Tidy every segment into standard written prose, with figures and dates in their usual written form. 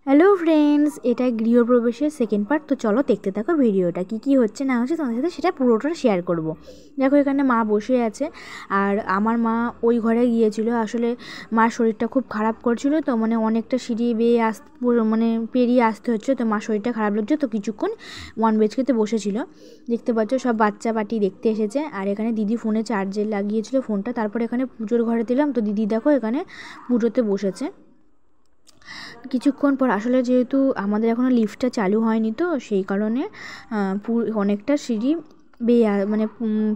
Hello friends, এটা গৃহপ্রবেশের second part. তো চলো দেখতে থাকো ভিডিওটা কী হচ্ছে না হচ্ছে তোমাদের সাথে সেটা পুরোটা শেয়ার করব। দেখো এখানে মা বসে আছে, আর আমার মা ওই ঘরে গিয়েছিল। আসলে মার শরীরটা খুব খারাপ করছিল, তো মানে অনেকটা সিঁড়ি বেয়ে মানে পেরিয়ে আসতে হচ্ছে, তো মার শরীরটা খারাপ লাগছে, তো কিছুক্ষণ ননভেজ খেতে বসেছিল। দেখতে পাচ্ছ সব বাচ্চা পাটি দেখতে এসেছে, আর এখানে দিদি ফোনে চার্জে লাগিয়েছিল ফোনটা। তারপর এখানে পুজোর ঘরে দিলাম, তো দিদি দেখো এখানে পুজোতে বসেছে। কিছুক্ষণ পর আসলে যেহেতু আমাদের এখনও লিফটটা চালু হয়নি, তো সেই কারণে অনেকটা সিঁড়ি মানে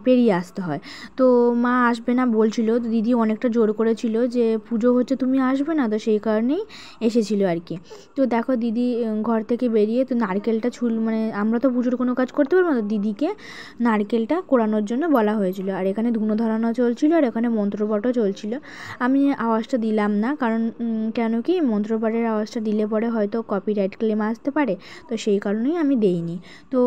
পেরিয়ে আসতে হয়। তো মা আসবে না বলছিল, তো দিদি অনেকটা জোর করেছিল যে পুজো হচ্ছে তুমি আসবে না, তো সেই কারণেই এসেছিলো আর কি। তো দেখো দিদি ঘর থেকে বেরিয়ে তো নারকেলটা মানে আমরা তো পুজোর কোনো কাজ করতে পারবো না, তো দিদিকে নারকেলটা কোড়ানোর জন্য বলা হয়েছিল। আর এখানে ধুনো ধরানো চলছিল, আর এখানে মন্ত্রপাঠও চলছিল। আমি আওয়াজটা দিলাম না, কারণ কেন কি মন্ত্রপাঠের আওয়াজটা দিলে পরে হয়তো কপিরাইট ক্লেম আসতে পারে, তো সেই কারণেই আমি দেইনি। তো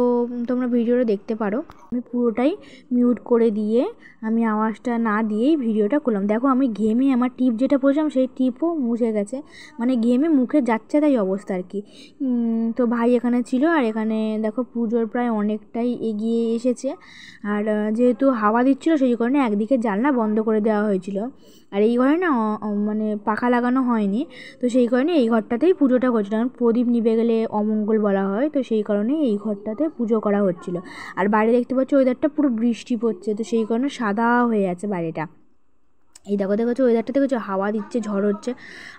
তোমরা ভিডিওটা দেখতে পারো। আমি পুরোটাই মিউট করে দিয়ে আমি আওয়াজটা না দিয়েই ভিডিওটা করলাম। দেখো আমি ঘেমে আমার টিপ যেটা পড়েছিলাম সেই টিপও মুছে গেছে, মানে ঘেমে মুখে যাচ্ছে তাই অবস্থা আর কি। তো ভাই এখানে ছিল, আর এখানে দেখো পুজোর প্রায় অনেকটাই এগিয়ে এসেছে। আর যেহেতু হাওয়া দিচ্ছিলো সেই কারণে একদিকে জানলা বন্ধ করে দেওয়া হয়েছিল। আর এই ঘরে না মানে পাখা লাগানো হয়নি, তো সেই কারণে এই ঘরটাতেই পুজোটা করছিল। কারণ প্রদীপ নিভে গেলে অমঙ্গল বলা হয়, তো সেই কারণে এই ঘরটাতে পুজো করা হচ্ছিল। আর বাইরে দেখতে পাচ্ছি ওয়েদারটা পুরো বৃষ্টি পড়ছে, তো সেই কারণে সাদা হয়ে আছে বাইরেটা। এই দেখো দেখেছো ওয়েদারটা দেখেছো, হাওয়া দিচ্ছে, ঝড় হচ্ছে,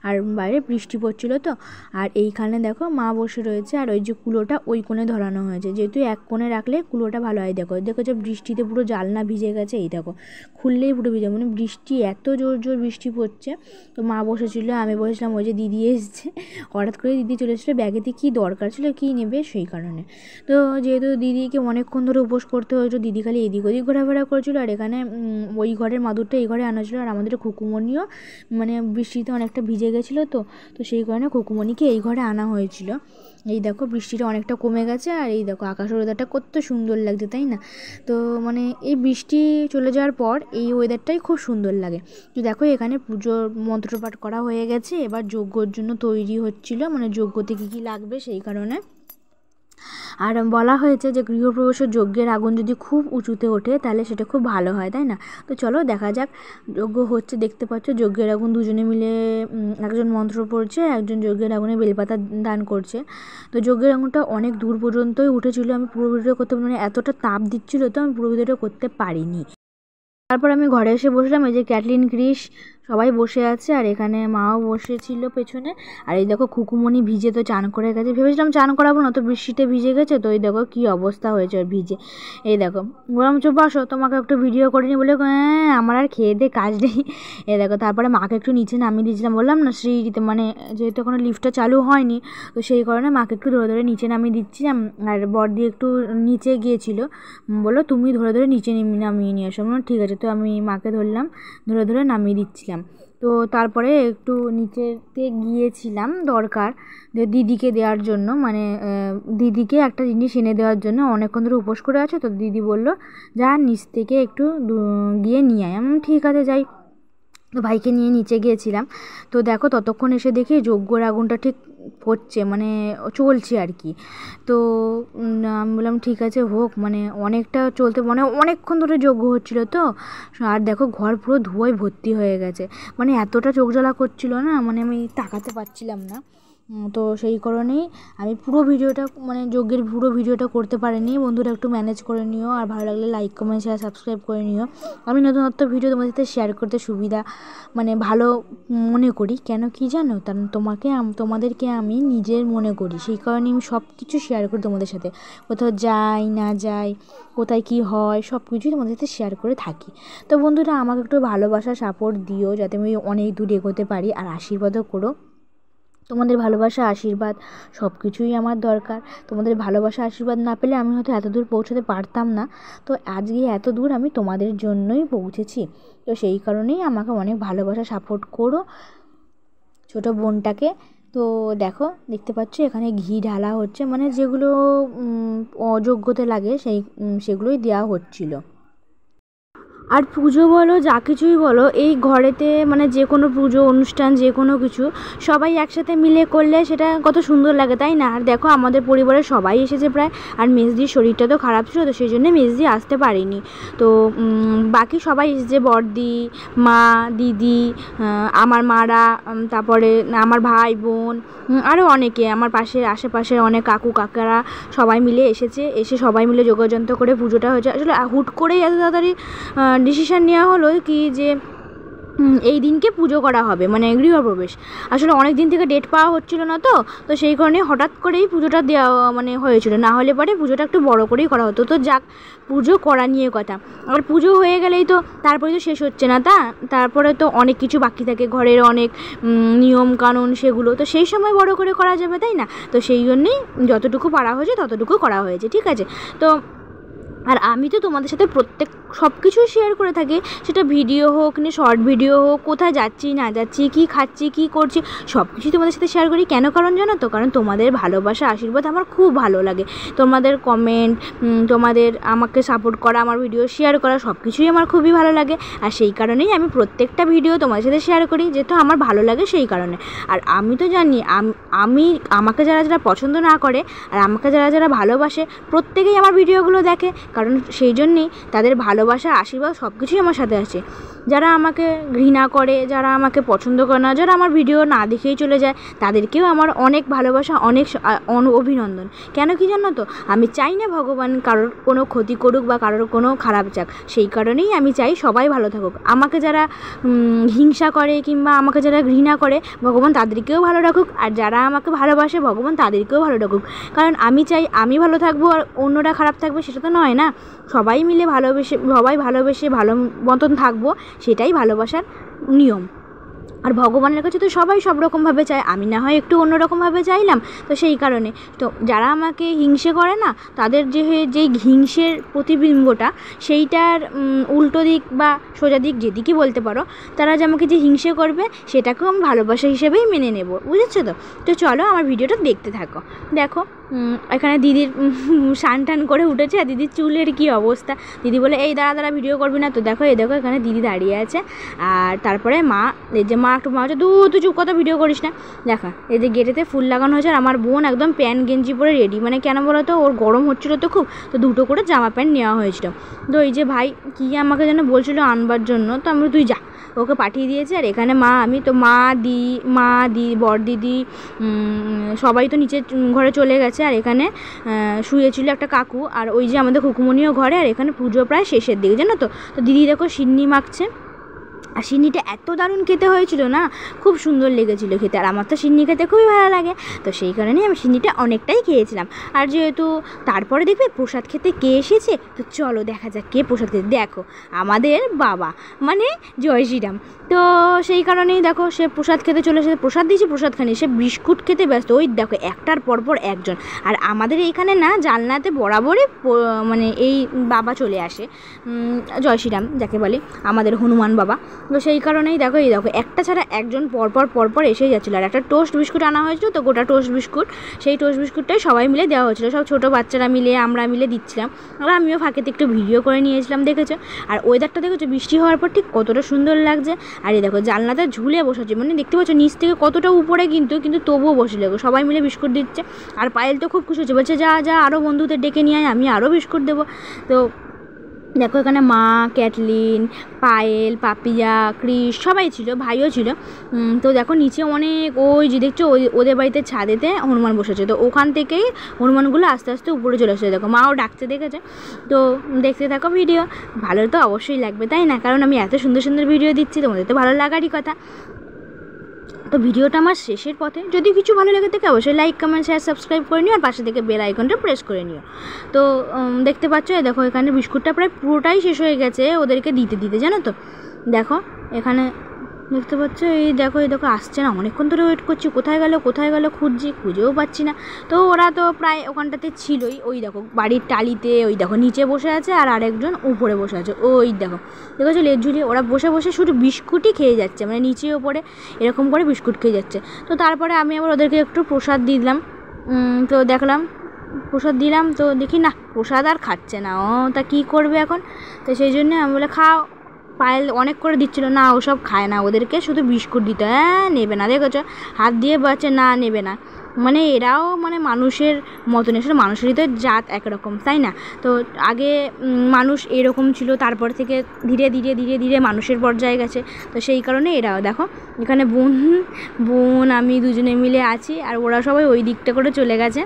আর বাইরে বৃষ্টি পড়ছিলো তো। আর এইখানে দেখো মা বসে রয়েছে, আর ওই যে কুলোটা ওই কোণে ধরানো হয়েছে, যেহেতু এক কোণে রাখলে কুলোটা ভালো হয়। দেখো দেখেছো বৃষ্টিতে পুরো জালনা ভিজে গেছে, এই দেখো খুললেই পুরো ভিজে, মানে বৃষ্টি এত জোর জোর বৃষ্টি পড়ছে। তো মা বসেছিল, আমি বসেছিলাম, ওই যে দিদি এসেছে, হঠাৎ করে দিদি চলে এসেছিলো, ব্যাগেতে কী দরকার ছিল কী নেবে সেই কারণে। তো যেহেতু দিদিকে অনেকক্ষণ ধরে উপোস করতে হয়েছিল, দিদি খালি এদিক ওদিক ঘোরাফেরা করছিলো। আর এখানে ওই ঘরের মাদুরটা এই ঘরে আনা ছিল, আর আমাদের খুকুমণিও মানে বৃষ্টিতে অনেকটা ভিজে গেছিলো, তো তো সেই কারণে খুকুমণিকে এই ঘরে আনা হয়েছিল। এই দেখো বৃষ্টিটা অনেকটা কমে গেছে, আর এই দেখো আকাশের ওয়েদারটা কত সুন্দর লাগছে তাই না। তো মানে এই বৃষ্টি চলে যাওয়ার পর এই ওয়েদারটাই খুব সুন্দর লাগে। তো দেখো এখানে পুজোর মন্ত্রপাঠ করা হয়ে গেছে, এবার যজ্ঞর জন্য তৈরি হচ্ছিল, মানে যজ্ঞতে কী কী লাগবে সেই কারণে। আর বলা হয়েছে যে গৃহপ্রবেশের যজ্ঞের আগুন যদি খুব উঁচুতে ওঠে তাহলে সেটা খুব ভালো হয়, তাই না। তো চলো দেখা যাক। যজ্ঞ হচ্ছে দেখতে পাচ্ছ, যজ্ঞের আগুন দুজনে মিলে একজন মন্ত্র পড়ছে, একজন যজ্ঞের আগুনে বেলপাতা দান করছে। তো যজ্ঞের আগুনটা অনেক দূর পর্যন্তই উঠেছিল, আমি পুরো ভিডিও করতে মানে এতটা তাপ দিচ্ছিলো, তো আমি পুরো ভিডিওটা করতে পারিনি। তারপর আমি ঘরে এসে বসলাম, এই যে ক্যাটলিন ক্রিস সবাই বসে আছে, আর এখানে মাও বসেছিল পেছনে। আর এই দেখো খুকুমণি ভিজে তো চান করে গেছে, ভেবেছিলাম চান করাবো না, তো বৃষ্টিতে ভিজে গেছে, তো এই দেখো কী অবস্থা হয়েছে ওর ভিজে। এই দেখো বললাম চুপ বসো, তোমাকে একটু ভিডিও করিনি বলে, হ্যাঁ আমার আর খেয়ে দিয়ে কাজ নেই। এই দেখো তারপরে মাকে একটু নিচে নামিয়ে দিয়েছিলাম, বললাম না সিঁড়িতে, মানে যেহেতু এখনো লিফটটা চালু হয়নি, তো সেই কারণে মাকে একটু ধরে ধরে নিচে নামিয়ে দিচ্ছিলাম। আর বড়দি একটু নিচে গিয়েছিল, বললো তুমি ধরে ধরে নিচে নামিয়ে নিয়ে আসো। বললাম ঠিক আছে, তো আমি মাকে ধরলাম, ধরে ধরে নামিয়ে দিচ্ছিলাম। তো তারপরে একটু নিচেতে গিয়েছিলাম দরকার যে দিদিকে দেওয়ার জন্য, মানে দিদিকে একটা জিনিস এনে দেওয়ার জন্য, অনেকক্ষণ ধরে উপোস করে আছে, তো দিদি বলল যা নিচ থেকে একটু গিয়ে নিয়ে আয়। আমি ঠিক আছে যাই। তো ভাইকে নিয়ে নিচে গিয়েছিলাম। তো দেখো ততক্ষণ এসে দেখি যজ্ঞর আগুনটা ঠিক হচ্ছে, মানে চলছে আর কি। তো আমি বললাম ঠিক আছে হোক, মানে অনেকটা চলতে, মানে অনেকক্ষণ ধরে যজ্ঞ হচ্ছিল তো। আর দেখো ঘর পুরো ধোঁয়ায় ভর্তি হয়ে গেছে, মানে এতটা চোখ জ্বালা করছিল না, মানে আমি তাকাতে পারছিলাম না। তো সেই কারণেই আমি পুরো ভিডিওটা, মানে যজ্ঞের পুরো ভিডিওটা করতে পারিনি। বন্ধুরা একটু ম্যানেজ করে নিও, আর ভালো লাগলে লাইক কমেন্ট শেয়ার সাবস্ক্রাইব করে নিও। আমি নতুনত্ব ভিডিও তোমাদের সাথে শেয়ার করতে সুবিধা মানে ভালো মনে করি, কেন কি জানো, কারণ তোমাদেরকে আমি নিজের মনে করি, সেই কারণে আমি সব কিছু শেয়ার করি তোমাদের সাথে। কোথাও যাই না যাই, কোথায় কি হয়, সব কিছুই তোমাদের সাথে শেয়ার করে থাকি। তো বন্ধুরা আমাকে একটু ভালোবাসা সাপোর্ট দিও, যাতে আমি অনেক দূর এগোতে পারি, আর আশীর্বাদও করো। তোমাদের ভালোবাসা আশীর্বাদ সব কিছুই আমার দরকার। তোমাদের ভালোবাসা আশীর্বাদ না পেলে আমি হয়তো এত দূর পৌঁছাতে পারতাম না। তো আজকে এত দূর আমি তোমাদের জন্যই পৌঁছেছি। তো সেই কারণেই আমাকে অনেক ভালোবাসা সাপোর্ট করো ছোটো বোনটাকে। তো দেখো দেখতে পাচ্ছ এখানে ঘি ঢালা হচ্ছে, মানে যেগুলো অযোগ্যতে লাগে সেগুলোই দেওয়া হচ্ছিলো। আর পুজো বলো যা কিছুই বলো, এই ঘরেতে মানে যে কোনো পুজো অনুষ্ঠান যে কোনো কিছু সবাই একসাথে মিলে করলে সেটা কত সুন্দর লাগে, তাই না? আর দেখো আমাদের পরিবারের সবাই এসেছে প্রায়, আর মেজদির শরীরটা তো খারাপ ছিল, তো সেই জন্য মেজদি আসতে পারিনি। তো বাকি সবাই এসেছে, বড়দি, মা, দিদি, আমার মারা, তারপরে আমার ভাই বোন, আরও অনেকে আমার পাশের আশেপাশের অনেক কাকু কাকারা সবাই মিলে এসে সবাই মিলে যোগাযন্ত্র করে পুজোটা হয়েছে। আসলে হুট করেই এত তাড়াতাড়ি ডিসিশান নেওয়া হলো কি যে এই দিনকে পুজো করা হবে, মানে গৃহপ্রবেশ। আসলে অনেক দিন থেকে ডেট পাওয়া হচ্ছিল না, তো সেই কারণে হঠাৎ করেই পুজোটা দেওয়া মানে হয়েছিল, না হলে পরে পুজোটা একটু বড় করেই করা হতো। তো যাক, পুজো করা নিয়ে কথা। আর পুজো হয়ে গেলেই তো তারপরে তো শেষ হচ্ছে না, তারপরে তো অনেক কিছু বাকি থাকে, ঘরের অনেক নিয়ম কানুন, সেগুলো তো সেই সময় বড় করে করা যাবে, তাই না? তো সেই জন্যেই যতটুকু পারা হয়েছে ততটুকু করা হয়েছে, ঠিক আছে? তো আর আমি তো তোমাদের সাথে সব কিছুই শেয়ার করে থাকি, সেটা ভিডিও হোক না শর্ট ভিডিও হোক, কোথায় যাচ্ছি না যাচ্ছি, কী খাচ্ছি কী করছি, সব কিছুই তোমাদের সাথে শেয়ার করি। কেন কারণ জানো তো? কারণ তোমাদের ভালোবাসা আশীর্বাদ আমার খুব ভালো লাগে, তোমাদের কমেন্ট, তোমাদের আমাকে সাপোর্ট করা, আমার ভিডিও শেয়ার করা, সব কিছুই আমার খুবই ভালো লাগে। আর সেই কারণেই আমি প্রত্যেকটা ভিডিও তোমাদের সাথে শেয়ার করি, যেহেতু আমার ভালো লাগে সেই কারণে। আর আমি তো জানি আমাকে যারা যারা পছন্দ না করে আর আমাকে যারা যারা ভালোবাসে, প্রত্যেকেই আমার ভিডিওগুলো দেখে, কারণ সেই জন্যেই তাদের ভালোবাসা আশীর্বাদ সব কিছুই আমার সাথে আছে। যারা আমাকে ঘৃণা করে, যারা আমাকে পছন্দ করে না, যারা আমার ভিডিও না দেখেই চলে যায়, তাদেরকেও আমার অনেক ভালোবাসা, অনেক অভিনন্দন। কেন কি জানো তো? আমি চাই না ভগবান কারোর কোনো ক্ষতি করুক বা কারোর কোনো খারাপ যাক, সেই কারণেই আমি চাই সবাই ভালো থাকুক। আমাকে যারা হিংসা করে কিংবা আমাকে যারা ঘৃণা করে, ভগবান তাদেরকেও ভালো রাখুক, আর যারা আমাকে ভালোবাসে ভগবান তাদেরকেও ভালো রাখুক। কারণ আমি চাই আমি ভালো থাকবো আর অন্যরা খারাপ থাকবে, সেটা তো নয় না। সবাই মিলে ভালোবেসে ভালো মতন থাকবো, সেটাই ভালোবাসার নিয়ম। আর ভগবানের কাছে তো সবাই সব রকমভাবে চায়, আমি না হয় একটু অন্যরকমভাবে চাইলাম, তো সেই কারণে তো যারা আমাকে হিংসে করে না, তাদের যেই হিংসের প্রতিবিম্বটা, সেইটার উল্টো দিক বা সোজা দিক যেদিকে বলতে পারো, তারা যে আমাকে যে হিংসে করবে সেটাকেও আমি ভালোবাসা হিসেবেই মেনে নেব, বুঝেছো তো? তো চলো আমার ভিডিওটা দেখতে থাকো। দেখো এখানে দিদির স্নান টান করে উঠেছে, আর দিদির চুলের কী অবস্থা। দিদি বলে এই দাঁড়া ভিডিও করবি না, তো দেখো এখানে দিদি দাঁড়িয়ে আছে। আর তারপরে মা, এই যে মা একটু মা হচ্ছে তুই চুপ কথা, ভিডিও করিস না। দেখা এই যে গেটেতে ফুল লাগানো হয়েছে, আর আমার বোন একদম প্যান্ট গেঞ্জি পরে রেডি, মানে কেন বলো তো, ওর গরম হচ্ছিলো তো খুব, তো দুটো করে জামা প্যান্ট নেওয়া হয়েছিল। তো এই যে ভাই কী আমাকে যেন বলছিল আনবার জন্য, তো আমি তুই যা, ওকে পাঠিয়ে দিয়েছে। আর এখানে আমি তো মা বড় দিদি সবাই তো নিচে ঘরে চলে গেছে, আর এখানে শুয়েছিল একটা কাকু, আর ওই যে আমাদের খুকুমনিও ঘরে। আর এখানে পুজো প্রায় শেষের দিকে, জানো তো? তো দিদি দেখো সিন্নি মাখছে, আর সিন্নিটা এত দারুণ খেতে হয়েছিল না, খুব সুন্দর লেগেছিলো খেতে। আর আমার তো সিন্নি খেতে খুবই ভালো লাগে, তো সেই কারণেই আমি সিন্নিটা অনেকটাই খেয়েছিলাম। আর যেহেতু তারপরে দেখবে প্রসাদ খেতে কে এসেছে, তো চলো দেখা যাক কে প্রসাদ খেতে। দেখো আমাদের বাবা, মানে জয় শ্রীরাম। তো সেই কারণেই দেখো সে প্রসাদ খেতে চলে এসেছে, প্রসাদ দিয়েছি প্রসাদ খানি, সে বিস্কুট খেতে ব্যস্ত। ওই দেখো একটার পরপর একজন। আর আমাদের এইখানে না জানলাতে বরাবরই মানে এই বাবা চলে আসে, জয় শ্রীরাম যাকে বলে, আমাদের হনুমান বাবা। তো সেই কারণেই দেখো একটা ছাড়া একজন পরপর এসেই যাচ্ছিলো। আর একটা টোস্ট বিস্কুট আনা হয়েছিল, তো গোটা টোস্ট বিস্কুট, সেই টোস্ট বিস্কুটটাই সবাই মিলে দেওয়া হয়েছিলো, সব ছোটো বাচ্চারা মিলে আমরা মিলে দিচ্ছিলাম। আর আমিও ফাঁকেতে একটু ভিডিও করে নিয়েছিলাম, দেখেছো? আর ওয়েদারটা দেখেছো বৃষ্টি হওয়ার পর ঠিক কতটা সুন্দর লাগছে। আর এই দেখো জানলাতে ঝুলে বসেছে, মানে দেখতে পাচ্ছ নিচ থেকে কতটা উপরে, কিন্তু তবুও বসে লেগো, সবাই মিলে বিস্কুট দিচ্ছে। আর পায়েল তো খুব খুশি হচ্ছে, বলছে যা আরও বন্ধুদের ডেকে নিয়ে আয়, আমি আরও বিস্কুট দেবো। তো দেখো এখানে মা, ক্যাটলিন, পায়েল, পাপিয়া, ক্রিস সবাই ছিল, ভাইও ছিল। তো দেখো নিচে অনেক, ওই যে দেখছো ওদের বাড়িতে ছাদেতে হনুমান বসেছে, তো ওখান থেকেই হনুমানগুলো আস্তে আস্তে উপরে চলে আসছে। দেখো মাও ডাকছে, দেখেছে? তো দেখতে থাকো ভিডিও, ভালো তো অবশ্যই লাগবে, তাই না? কারণ আমি এত সুন্দর সুন্দর ভিডিও দিচ্ছি, তোমাদের তো ভালো লাগারই কথা। তো ভিডিওটা আমার শেষের পথে, যদি কিছু ভালো লেগে থাকে অবশ্যই লাইক কমেন্ট শেয়ার সাবস্ক্রাইব করে নিও, আর পাশে থেকে বেল আইকনটা প্রেস করে নিও। তো দেখতে পাচ্ছ দেখো এখানে বিস্কুটটা প্রায় পুরোটাই শেষ হয়ে গেছে ওদেরকে দিতে, জানো তো? দেখো এখানে দেখতে পাচ্ছ, এই দেখো আসছে না, অনেকক্ষণ ধরে ওয়েট করছি, কোথায় গেল খুঁজেও পাচ্ছি না। তো ওরা তো প্রায় ওখানটাতে ছিলই, ওই দেখো বাড়ির টালিতে, ওই দেখো নিচে বসে আছে, আর আরেকজন উপরে বসে আছে, ওই দেখেছো লেজ ঝুলিয়ে ওরা বসে শুধু বিস্কুটই খেয়ে যাচ্ছে, মানে নিচে ওপরে এরকম করে বিস্কুট খেয়ে যাচ্ছে। তো তারপরে আমি আবার ওদেরকে একটু প্রসাদ দিলাম, তো দেখলাম প্রসাদ দিলাম, তো দেখি না প্রসাদ আর খাচ্ছে না, তা কী করবে এখন? তো সেই জন্য আমি বলে খাও, পায়েল অনেক করে দিচ্ছিলো, না ওসব খায় না, ওদেরকে শুধু বিস্কুট দিতে, হ্যাঁ নেবে না, দেখেছো হাত দিয়ে বাচ্চা, না নেবে না, মানে এরাও মানে মানুষের মতন, আসলে মানুষেরই তো জাত একরকম, তাই না? তো আগে মানুষ এরকম ছিল, তারপর থেকে ধীরে ধীরে ধীরে ধীরে মানুষের পর্যায়ে গেছে। তো সেই কারণে এরাও দেখো এখানে বোন আমি দুজনে মিলে আছি, আর ওরা সবাই ওই দিকটা করে চলে গেছে।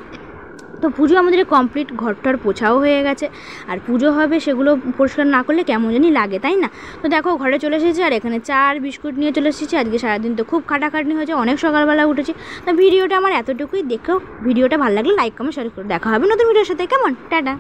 তো পুজো আমাদের কমপ্লিট, ঘরটার পোছাও হয়ে গেছে, আর পুজো হবে সেগুলো পরিষ্কার না করলে কেমন জানি লাগে, তাই না? তো দেখো ঘরে চলে এসেছি, আর এখানে চা আর বিস্কুট নিয়ে চলে এসেছি। আজকে সারাদিন তো খুব খাটাখাটনি হয়েছে, অনেক সকালবেলা উঠেছি। তো ভিডিওটা আমার এতটুকুই, দেখো ভিডিওটা ভালো লাগলে লাইক কমেন্ট শেয়ার করে দেখা হবে নতুন ভিডিওর সাথে, কেমন? টাটা।